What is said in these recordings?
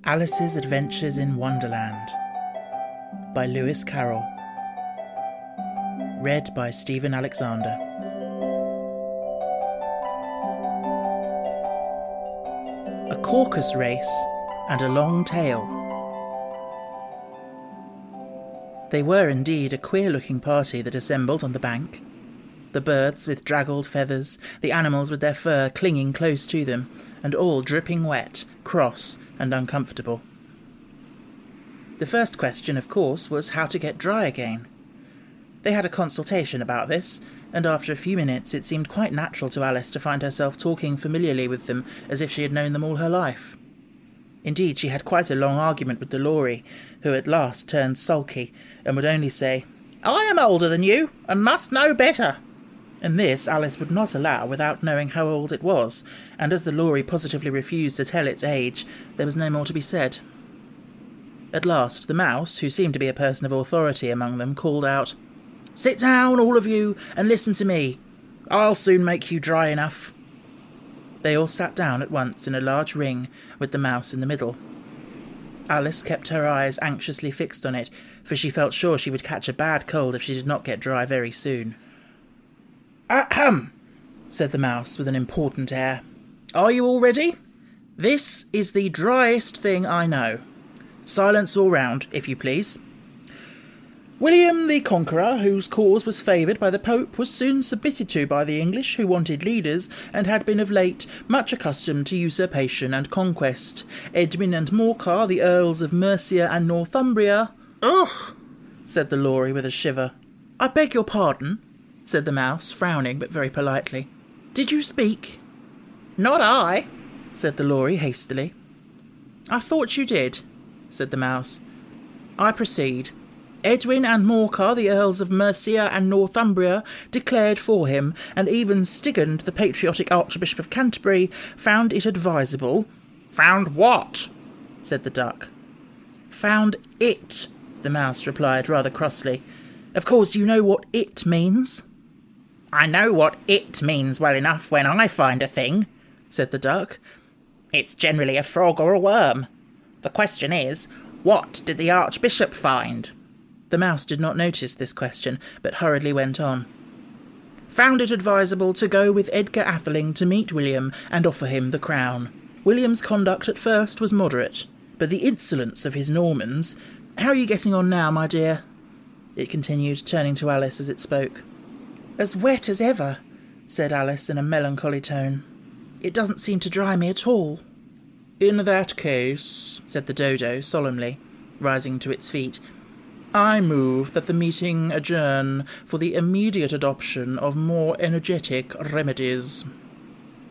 Alice's Adventures in Wonderland by Lewis Carroll. Read by Stephen Alexander. A Caucus race and a long tail. They were indeed a queer-looking party that assembled on the bank. The birds with draggled feathers, the animals with their fur clinging close to them, and all dripping wet, cross and uncomfortable. The first question, of course, was how to get dry again. They had a consultation about this, and after a few minutes it seemed quite natural to Alice to find herself talking familiarly with them as if she had known them all her life. Indeed, she had quite a long argument with the Lorry, who at last turned sulky and would only say, "I am older than you, and must know better." And this Alice would not allow without knowing how old it was, and as the Lorry positively refused to tell its age, there was no more to be said. At last, the Mouse, who seemed to be a person of authority among them, called out, "Sit down, all of you, and listen to me. I'll soon make you dry enough." They all sat down at once in a large ring, with the Mouse in the middle. Alice kept her eyes anxiously fixed on it, for she felt sure she would catch a bad cold if she did not get dry very soon. "Ahem," said the Mouse with an important air. "Are you all ready? This is the driest thing I know. Silence all round, if you please. William the Conqueror, whose cause was favoured by the Pope, was soon submitted to by the English, who wanted leaders, and had been of late much accustomed to usurpation and conquest. Edwin and Morcar, the Earls of Mercia and Northumbria—" "Ugh!" said the Lorry with a shiver. "I beg your pardon," said the Mouse, frowning but very politely. "Did you speak?" "Not I," said the Lorry hastily. "I thought you did," said the Mouse. "I proceed. Edwin and Morcar, the Earls of Mercia and Northumbria, declared for him, and even Stigand, the patriotic Archbishop of Canterbury, found it advisable—" "Found what?" said the Duck. "Found it," the Mouse replied rather crossly. "Of course you know what it means." "I know what it means well enough when I find a thing," said the Duck. "It's generally a frog or a worm. The question is, what did the Archbishop find?" The Mouse did not notice this question, but hurriedly went on. "Found it advisable to go with Edgar Atheling to meet William and offer him the crown. William's conduct at first was moderate, but the insolence of his Normans— How are you getting on now, my dear?" it continued, turning to Alice as it spoke. "As wet as ever," said Alice in a melancholy tone. "It doesn't seem to dry me at all." "In that case," said the Dodo solemnly, rising to its feet, "I move that the meeting adjourn for the immediate adoption of more energetic remedies."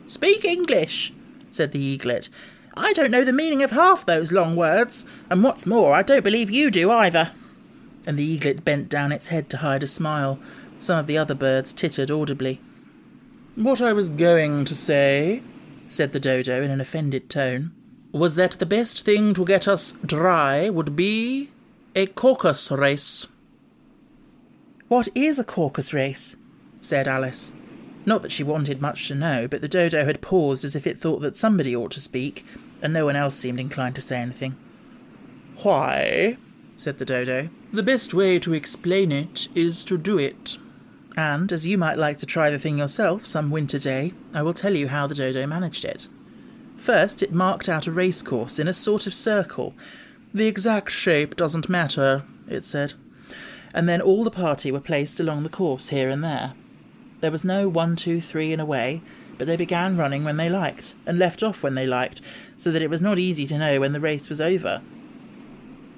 "Speak English," said the Eaglet. "I don't know the meaning of half those long words, and what's more, I don't believe you do either." And the Eaglet bent down its head to hide a smile. Some of the other birds tittered audibly. "What I was going to say," said the Dodo in an offended tone, "was that the best thing to get us dry would be a Caucus race." "What is a Caucus race?" said Alice. Not that she wanted much to know, but the Dodo had paused as if it thought that somebody ought to speak, and no one else seemed inclined to say anything. "Why," said the Dodo, "the best way to explain it is to do it. And, as you might like to try the thing yourself some winter day, I will tell you how the Dodo managed it. First, it marked out a racecourse in a sort of circle. The exact shape doesn't matter, it said. And then all the party were placed along the course here and there. There was no 1, 2, 3 and away, but they began running when they liked, and left off when they liked, so that it was not easy to know when the race was over.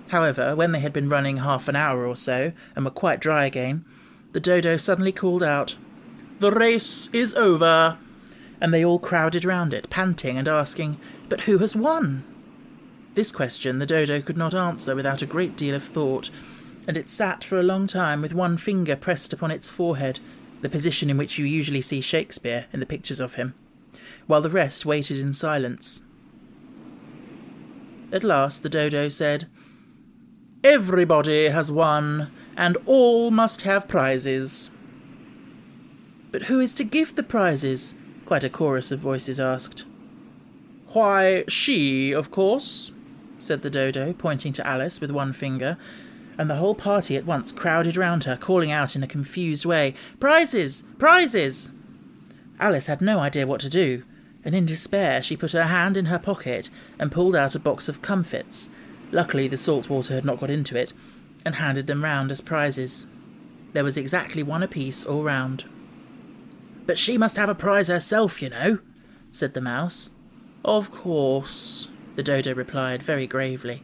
However, when they had been running half an hour or so, and were quite dry again, the Dodo suddenly called out, "The race is over!" And they all crowded round it, panting and asking, "But who has won?" This question the Dodo could not answer without a great deal of thought, and it sat for a long time with one finger pressed upon its forehead, the position in which you usually see Shakespeare in the pictures of him, while the rest waited in silence. At last the Dodo said, "Everybody has won, and all must have prizes." "But who is to give the prizes?" quite a chorus of voices asked. "Why, she, of course," said the Dodo, pointing to Alice with one finger, and the whole party at once crowded round her, calling out in a confused way, "Prizes! Prizes!" Alice had no idea what to do, and in despair she put her hand in her pocket and pulled out a box of comfits. Luckily the salt water had not got into it, and handed them round as prizes. There was exactly one apiece all round. "But she must have a prize herself, you know," said the Mouse. "Of course," the Dodo replied very gravely.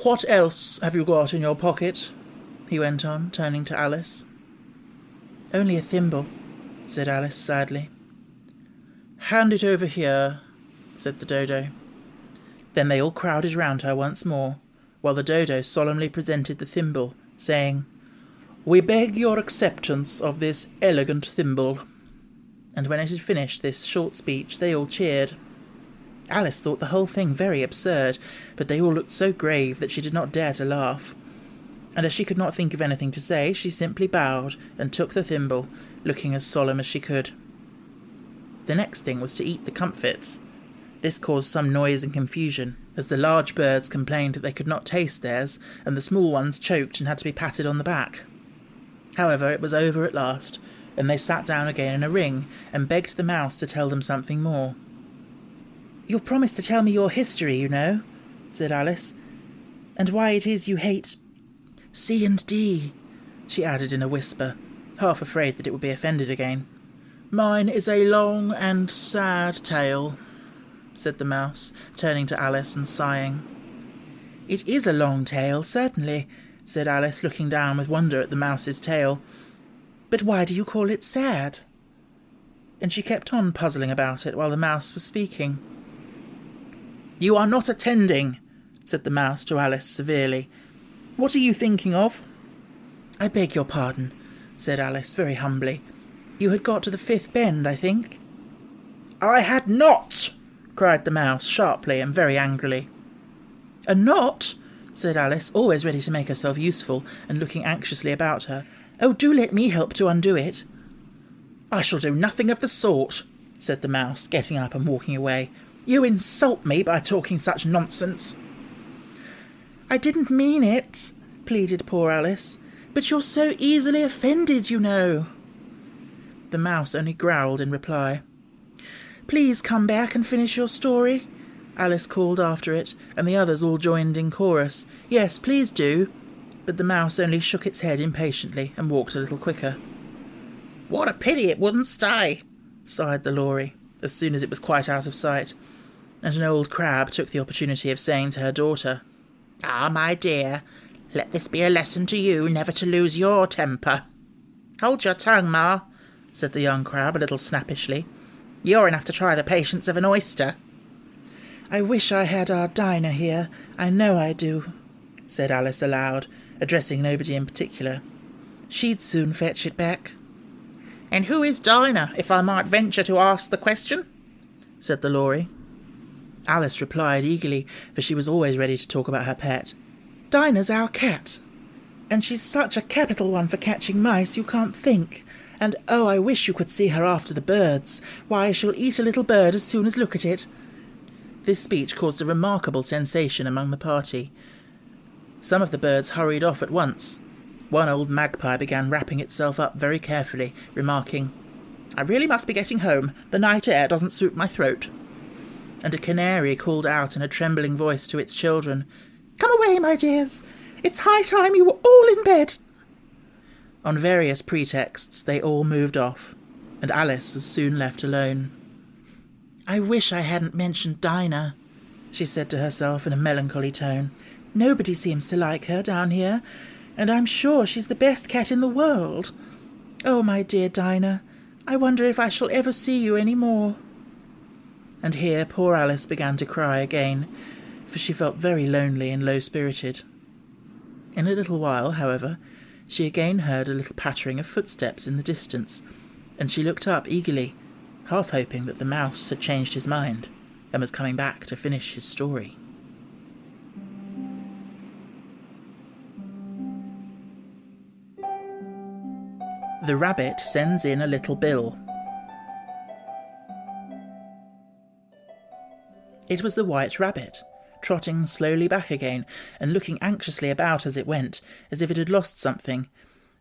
"What else have you got in your pocket?" he went on, turning to Alice. "Only a thimble," said Alice sadly. "Hand it over here," said the Dodo. Then they all crowded round her once more, while the Dodo solemnly presented the thimble, saying, "We beg your acceptance of this elegant thimble." And when it had finished this short speech, they all cheered. Alice thought the whole thing very absurd, but they all looked so grave that she did not dare to laugh. And as she could not think of anything to say, she simply bowed and took the thimble, looking as solemn as she could. The next thing was to eat the comfits. This caused some noise and confusion, as the large birds complained that they could not taste theirs, and the small ones choked and had to be patted on the back. However, it was over at last, and they sat down again in a ring and begged the Mouse to tell them something more. "You'll promise to tell me your history, you know," said Alice, "and why it is you hate C and D," she added in a whisper, half afraid that it would be offended again. "Mine is a long and sad tale," said the Mouse, turning to Alice and sighing. "It is a long tale, certainly," said Alice, looking down with wonder at the Mouse's tail. "But why do you call it sad?" And she kept on puzzling about it while the Mouse was speaking. "You are not attending," said the Mouse to Alice severely. "What are you thinking of?" "I beg your pardon," said Alice very humbly. "You had got to the fifth bend, I think." "I had not!" cried the Mouse sharply and very angrily. "A knot?" said Alice, always ready to make herself useful and looking anxiously about her. "Oh, do let me help to undo it." "I shall do nothing of the sort," said the Mouse, getting up and walking away. "You insult me by talking such nonsense." "I didn't mean it," pleaded poor Alice. "But you're so easily offended, you know." The Mouse only growled in reply. "Please come back and finish your story," Alice called after it, and the others all joined in chorus. "Yes, please do." But the Mouse only shook its head impatiently and walked a little quicker. "What a pity it wouldn't stay," sighed the Lory, as soon as it was quite out of sight, and an old crab took the opportunity of saying to her daughter, "Ah, my dear, let this be a lesson to you never to lose your temper." "Hold your tongue, Ma," said the young crab a little snappishly. "You're enough to try the patience of an oyster." "I wish I had our Dinah here, I know I do," said Alice aloud, addressing nobody in particular. "She'd soon fetch it back." "And who is Dinah, if I might venture to ask the question?" said the Lory. Alice replied eagerly, for she was always ready to talk about her pet. "Dinah's our cat, and she's such a capital one for catching mice you can't think. And oh, I wish you could see her after the birds. Why, she'll eat a little bird as soon as look at it." This speech caused a remarkable sensation among the party. Some of the birds hurried off at once. One old magpie began wrapping itself up very carefully, remarking, "I really must be getting home. The night air doesn't suit my throat." And a canary called out in a trembling voice to its children, "Come away, my dears. It's high time you were all in bed." On various pretexts they all moved off, and Alice was soon left alone. "I wish I hadn't mentioned Dinah," she said to herself in a melancholy tone. "Nobody seems to like her down here, and I'm sure she's the best cat in the world. Oh, my dear Dinah, I wonder if I shall ever see you any more." And here poor Alice began to cry again, for she felt very lonely and low-spirited. In a little while, however, she again heard a little pattering of footsteps in the distance, and she looked up eagerly, half hoping that the Mouse had changed his mind and was coming back to finish his story. The Rabbit Sends in a Little Bill. It was the White Rabbit, trotting slowly back again and looking anxiously about as it went, as if it had lost something,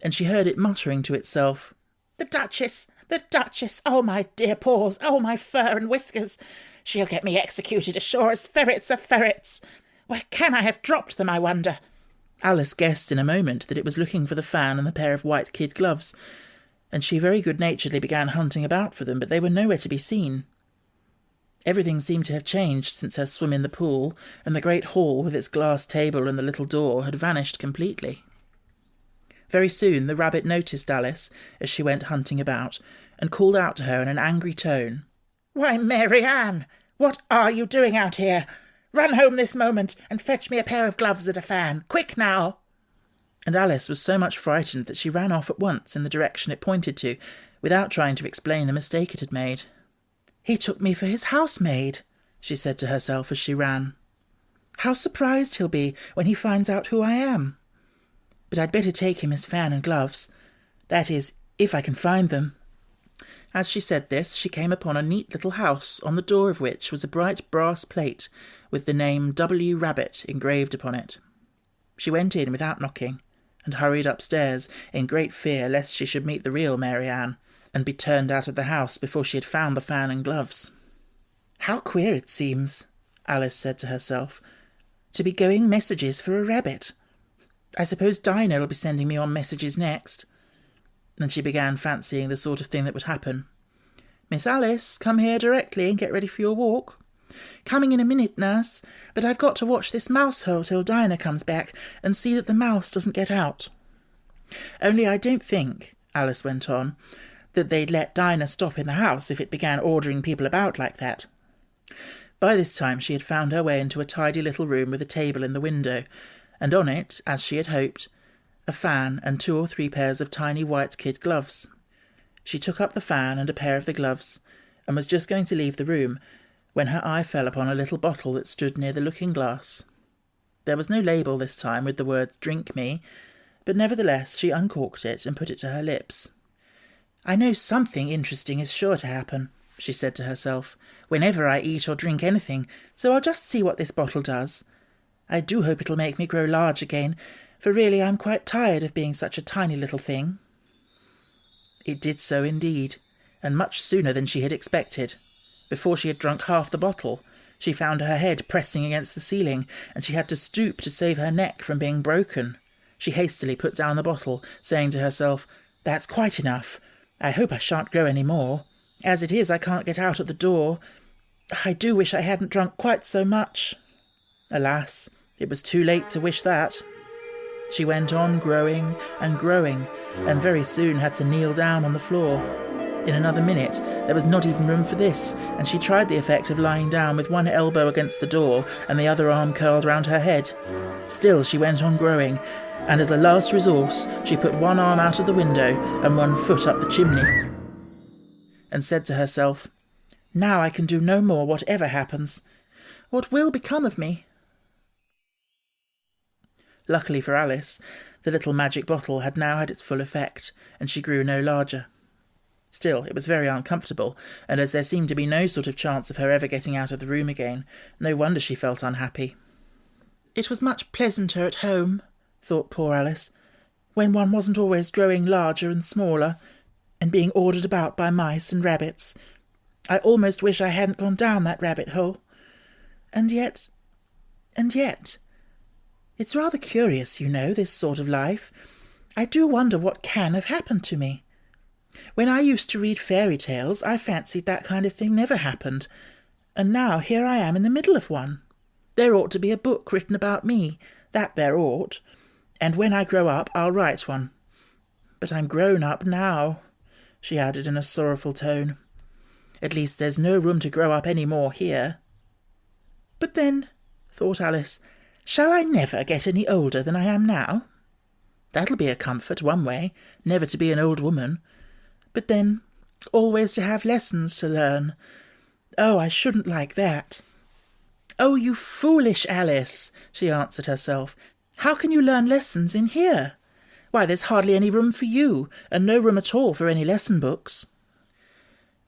and she heard it muttering to itself, "The Duchess! The Duchess! Oh, my dear paws! Oh, my fur and whiskers! She'll get me executed as sure as ferrets are ferrets! Where can I have dropped them, I wonder?" Alice guessed in a moment that it was looking for the fan and the pair of white kid gloves, and she very good-naturedly began hunting about for them, but they were nowhere to be seen. Everything seemed to have changed since her swim in the pool, and the great hall with its glass table and the little door had vanished completely. Very soon the rabbit noticed Alice as she went hunting about, and called out to her in an angry tone, "Why, Mary Ann, what are you doing out here? Run home this moment and fetch me a pair of gloves and a fan. Quick now!" And Alice was so much frightened that she ran off at once in the direction it pointed to, without trying to explain the mistake it had made. "He took me for his housemaid," she said to herself as she ran. "How surprised he'll be when he finds out who I am. But I'd better take him his fan and gloves. That is, if I can find them." As she said this, she came upon a neat little house, on the door of which was a bright brass plate with the name W. Rabbit engraved upon it. She went in without knocking, and hurried upstairs in great fear lest she should meet the real Mary Ann, and be turned out of the house before she had found the fan and gloves. "How queer it seems," Alice said to herself, "to be going messages for a rabbit. I suppose Dinah will be sending me on messages next." And she began fancying the sort of thing that would happen. "Miss Alice, come here directly and get ready for your walk." "Coming in a minute, nurse, but I've got to watch this mouse hole till Dinah comes back and see that the mouse doesn't get out." "Only I don't think," Alice went on, "that they'd let Dinah stop in the house if it began ordering people about like that." By this time she had found her way into a tidy little room with a table in the window, and on it, as she had hoped, a fan and 2 or 3 pairs of tiny white kid gloves. She took up the fan and a pair of the gloves, and was just going to leave the room when her eye fell upon a little bottle that stood near the looking-glass. There was no label this time with the words "Drink me," but nevertheless she uncorked it and put it to her lips. "I know something interesting is sure to happen," she said to herself, "whenever I eat or drink anything, so I'll just see what this bottle does. I do hope it'll make me grow large again, for really I'm quite tired of being such a tiny little thing." It did so indeed, and much sooner than she had expected. Before she had drunk half the bottle, she found her head pressing against the ceiling, and she had to stoop to save her neck from being broken. She hastily put down the bottle, saying to herself, "That's quite enough. I hope I shan't grow any more. As it is, I can't get out at the door. I do wish I hadn't drunk quite so much." Alas, it was too late to wish that. She went on growing, and very soon had to kneel down on the floor. In another minute there was not even room for this, and she tried the effect of lying down with one elbow against the door and the other arm curled round her head. Still she went on growing, and as a last resource she put one arm out of the window and one foot up the chimney, and said to herself, "Now I can do no more, whatever happens. What will become of me?" Luckily for Alice, the little magic bottle had now had its full effect, and she grew no larger. Still, it was very uncomfortable, and as there seemed to be no sort of chance of her ever getting out of the room again, no wonder she felt unhappy. "It was much pleasanter at home," thought poor Alice, "when one wasn't always growing larger and smaller, and being ordered about by mice and rabbits. I almost wish I hadn't gone down that rabbit hole. And yet... It's rather curious, you know, this sort of life. I do wonder what can have happened to me. When I used to read fairy tales, I fancied that kind of thing never happened, and now here I am in the middle of one. There ought to be a book written about me, that there ought, and when I grow up I'll write one. But I'm grown up now," she added in a sorrowful tone. "At least there's no room to grow up any more here." "But then," thought Alice, "shall I never get any older than I am now? That'll be a comfort one way, never to be an old woman. But then, always to have lessons to learn. Oh, I shouldn't like that." "Oh, you foolish Alice," she answered herself. "How can you learn lessons in here? Why, there's hardly any room for you, and no room at all for any lesson books."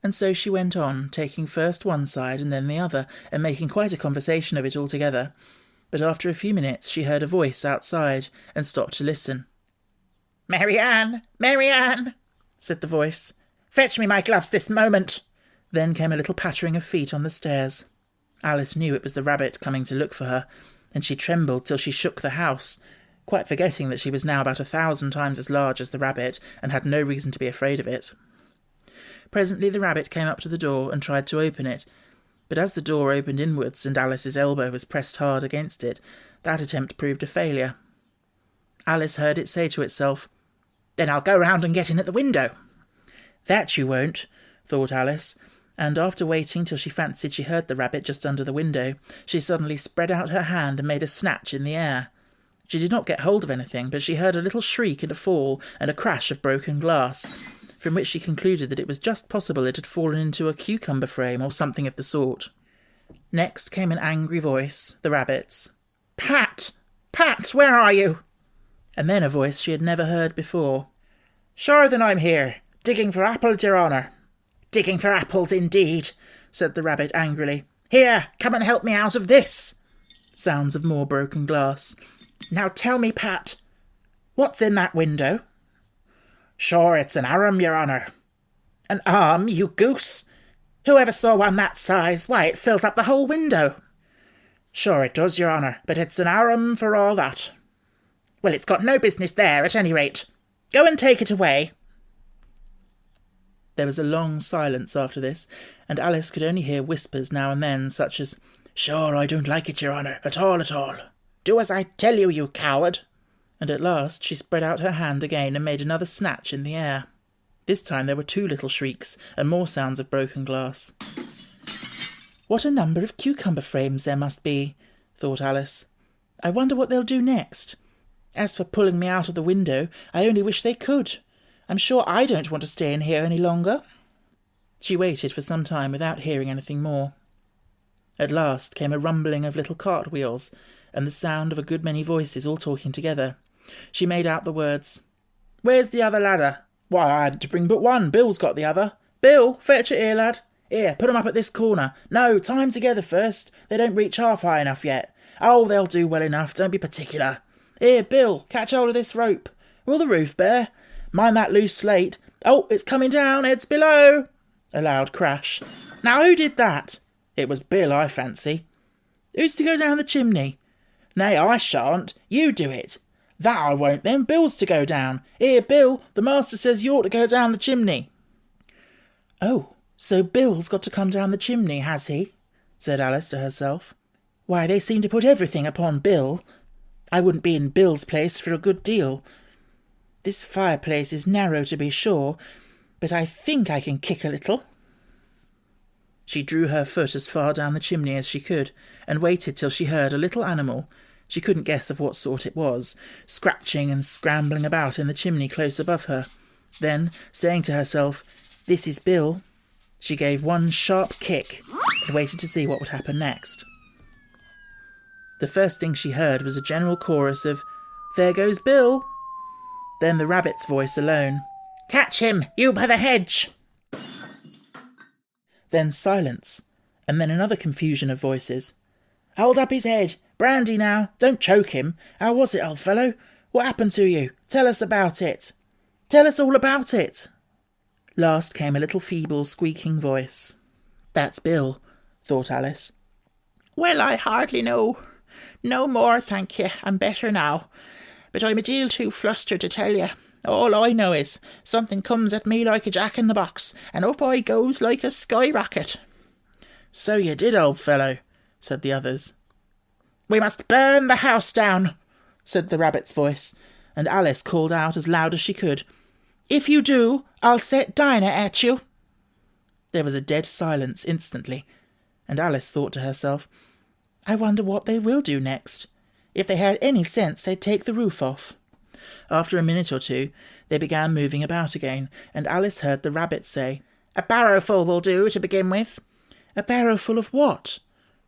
And so she went on, taking first one side and then the other, and making quite a conversation of it altogether. But after a few minutes she heard a voice outside, and stopped to listen. "Mary-Ann! Mary-Ann!" said the voice. "Fetch me my gloves this moment!" Then came a little pattering of feet on the stairs. Alice knew it was the rabbit coming to look for her, and she trembled till she shook the house, quite forgetting that she was now about 1,000 times as large as the rabbit, and had no reason to be afraid of it. Presently the rabbit came up to the door and tried to open it, but as the door opened inwards and Alice's elbow was pressed hard against it, that attempt proved a failure. Alice heard it say to itself, "Then I'll go round and get in at the window." "That you won't," thought Alice, and after waiting till she fancied she heard the rabbit just under the window, she suddenly spread out her hand and made a snatch in the air. She did not get hold of anything, but she heard a little shriek and a fall and a crash of broken glass, from which she concluded that it was just possible it had fallen into a cucumber frame or something of the sort. Next came an angry voice, the rabbit's. "Pat! Pat, where are you?" And then a voice she had never heard before. "Sure then I'm here, digging for apples, your honour." "Digging for apples, indeed," said the rabbit angrily. "Here, come and help me out of this." Sounds of more broken glass. "Now tell me, Pat, what's in that window?" "Sure, it's an arm, your honour." "An arm, you goose? Who ever saw one that size? Why, it fills up the whole window." "Sure it does, your honour, but it's an arm for all that." "Well, it's got no business there, at any rate. Go and take it away." There was a long silence after this, and Alice could only hear whispers now and then, such as, "Sure, I don't like it, your honour, at all, at all." "Do as I tell you, you coward." And at last she spread out her hand again and made another snatch in the air. This time there were 2 little shrieks, and more sounds of broken glass. "What a number of cucumber frames there must be," thought Alice. "I wonder what they'll do next. As for pulling me out of the window, I only wish they could. I'm sure I don't want to stay in here any longer." She waited for some time without hearing anything more. At last came a rumbling of little cartwheels, and the sound of a good many voices all talking together. She made out the words, "Where's the other ladder? Why, I had to bring but one. Bill's got the other. Bill, fetch it here, lad. Here, put 'em up at this corner. No, tie 'em together first. They don't reach half high enough yet. Oh, they'll do well enough. Don't be particular. Here, Bill, catch hold of this rope. Will the roof bear? Mind that loose slate. Oh, it's coming down. Heads below." A loud crash. "Now, who did that?" "It was Bill, I fancy." "Who's to go down the chimney?" "Nay, I shan't. You do it." "That I won't then. Bill's to go down. Here, Bill, the master says you ought to go down the chimney." "Oh, so Bill's got to come down the chimney, has he?" said Alice to herself. "Why, they seem to put everything upon Bill. I wouldn't be in Bill's place for a good deal. This fireplace is narrow to be sure, but I think I can kick a little." She drew her foot as far down the chimney as she could, and waited till she heard a little animal, she couldn't guess of what sort it was, scratching and scrambling about in the chimney close above her. Then, saying to herself, "This is Bill," she gave one sharp kick, and waited to see what would happen next. The first thing she heard was a general chorus of, "There goes Bill." Then the rabbit's voice alone, "Catch him, you by the hedge." Then silence, and then another confusion of voices. "Hold up his head. Brandy now. Don't choke him. How was it, old fellow? What happened to you? Tell us about it. Tell us all about it." Last came a little feeble squeaking voice. "That's Bill," thought Alice. "Well, I hardly know. No more, thank you. I'm better now. But I'm a deal too flustered to tell you. All I know is something comes at me like a jack-in-the-box, and up I goes like a skyrocket." "So you did, old fellow," said the others. "We must burn the house down," said the rabbit's voice, and Alice called out as loud as she could, "If you do, I'll set Dinah at you." There was a dead silence instantly, and Alice thought to herself, "I wonder what they will do next. If they had any sense, they'd take the roof off." After a minute or two, they began moving about again, and Alice heard the rabbit say, "A barrowful will do to begin with." "A barrowful of what?"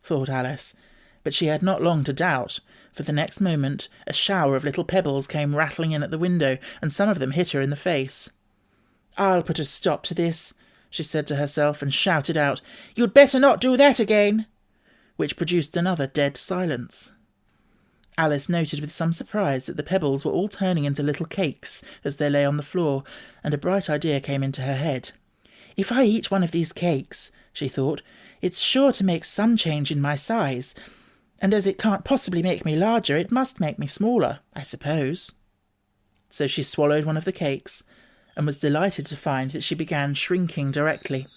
thought Alice, but she had not long to doubt, for the next moment a shower of little pebbles came rattling in at the window, and some of them hit her in the face. "I'll put a stop to this," she said to herself, and shouted out, "You'd better not do that again," which produced another dead silence. Alice noted with some surprise that the pebbles were all turning into little cakes as they lay on the floor, and a bright idea came into her head. "If I eat one of these cakes," she thought, "it's sure to make some change in my size, and as it can't possibly make me larger, it must make me smaller, I suppose." So she swallowed one of the cakes, and was delighted to find that she began shrinking directly.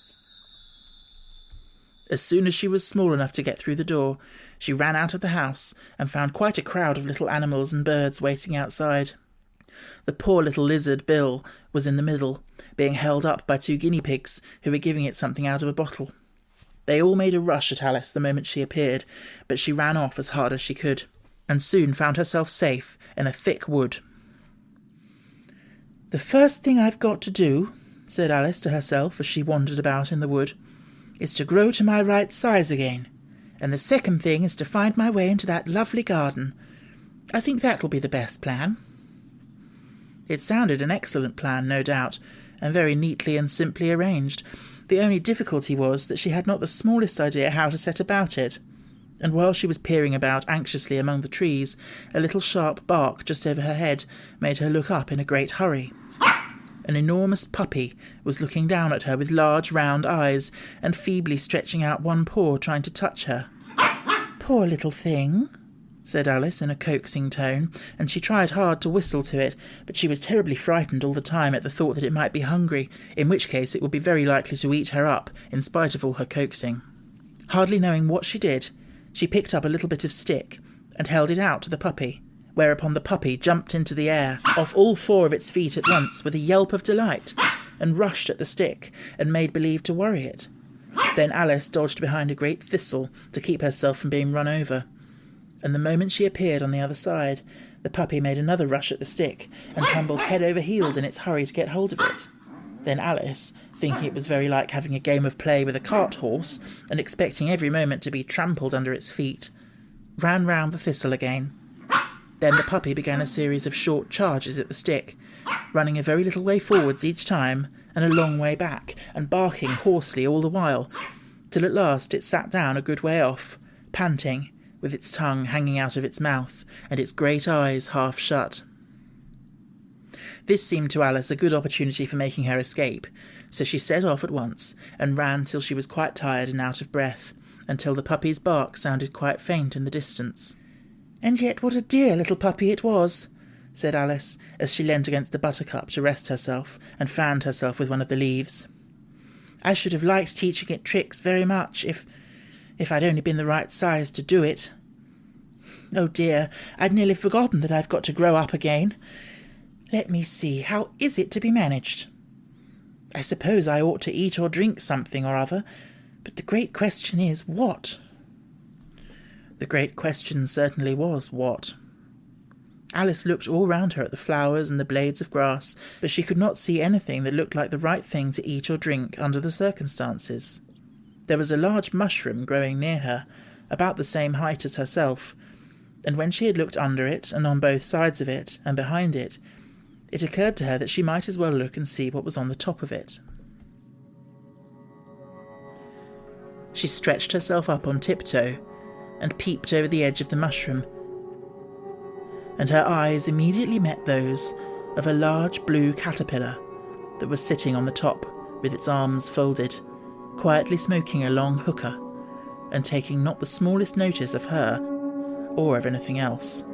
As soon as she was small enough to get through the door, she ran out of the house and found quite a crowd of little animals and birds waiting outside. The poor little lizard, Bill, was in the middle, being held up by 2 guinea pigs who were giving it something out of a bottle. They all made a rush at Alice the moment she appeared, but she ran off as hard as she could, and soon found herself safe in a thick wood. "The first thing I've got to do," said Alice to herself as she wandered about in the wood, "is to grow to my right size again, and the second thing is to find my way into that lovely garden. I think that will be the best plan." It sounded an excellent plan, no doubt, and very neatly and simply arranged. The only difficulty was that she had not the smallest idea how to set about it, and while she was peering about anxiously among the trees, a little sharp bark just over her head made her look up in a great hurry. An enormous puppy was looking down at her with large round eyes, and feebly stretching out one paw trying to touch her. "Poor little thing," said Alice in a coaxing tone, and she tried hard to whistle to it, but she was terribly frightened all the time at the thought that it might be hungry, in which case it would be very likely to eat her up, in spite of all her coaxing. Hardly knowing what she did, she picked up a little bit of stick and held it out to the puppy, whereupon the puppy jumped into the air, off all 4 of its feet at once, with a yelp of delight, and rushed at the stick, and made believe to worry it. Then Alice dodged behind a great thistle to keep herself from being run over, and the moment she appeared on the other side, the puppy made another rush at the stick, and tumbled head over heels in its hurry to get hold of it. Then Alice, thinking it was very like having a game of play with a cart horse, and expecting every moment to be trampled under its feet, ran round the thistle again. Then the puppy began a series of short charges at the stick, running a very little way forwards each time, and a long way back, and barking hoarsely all the while, till at last it sat down a good way off, panting, with its tongue hanging out of its mouth, and its great eyes half shut. This seemed to Alice a good opportunity for making her escape, so she set off at once, and ran till she was quite tired and out of breath, until the puppy's bark sounded quite faint in the distance. "And yet what a dear little puppy it was," said Alice, as she leant against the buttercup to rest herself, and fanned herself with one of the leaves. "I should have liked teaching it tricks very much, if I'd only been the right size to do it. Oh dear, I'd nearly forgotten that I've got to grow up again. Let me see, how is it to be managed? I suppose I ought to eat or drink something or other, but the great question is, what?" The great question certainly was, what? Alice looked all round her at the flowers and the blades of grass, but she could not see anything that looked like the right thing to eat or drink under the circumstances. There was a large mushroom growing near her, about the same height as herself, and when she had looked under it, and on both sides of it, and behind it, it occurred to her that she might as well look and see what was on the top of it. She stretched herself up on tiptoe, and peeped over the edge of the mushroom, and her eyes immediately met those of a large blue caterpillar that was sitting on the top with its arms folded, quietly smoking a long hookah, and taking not the smallest notice of her or of anything else.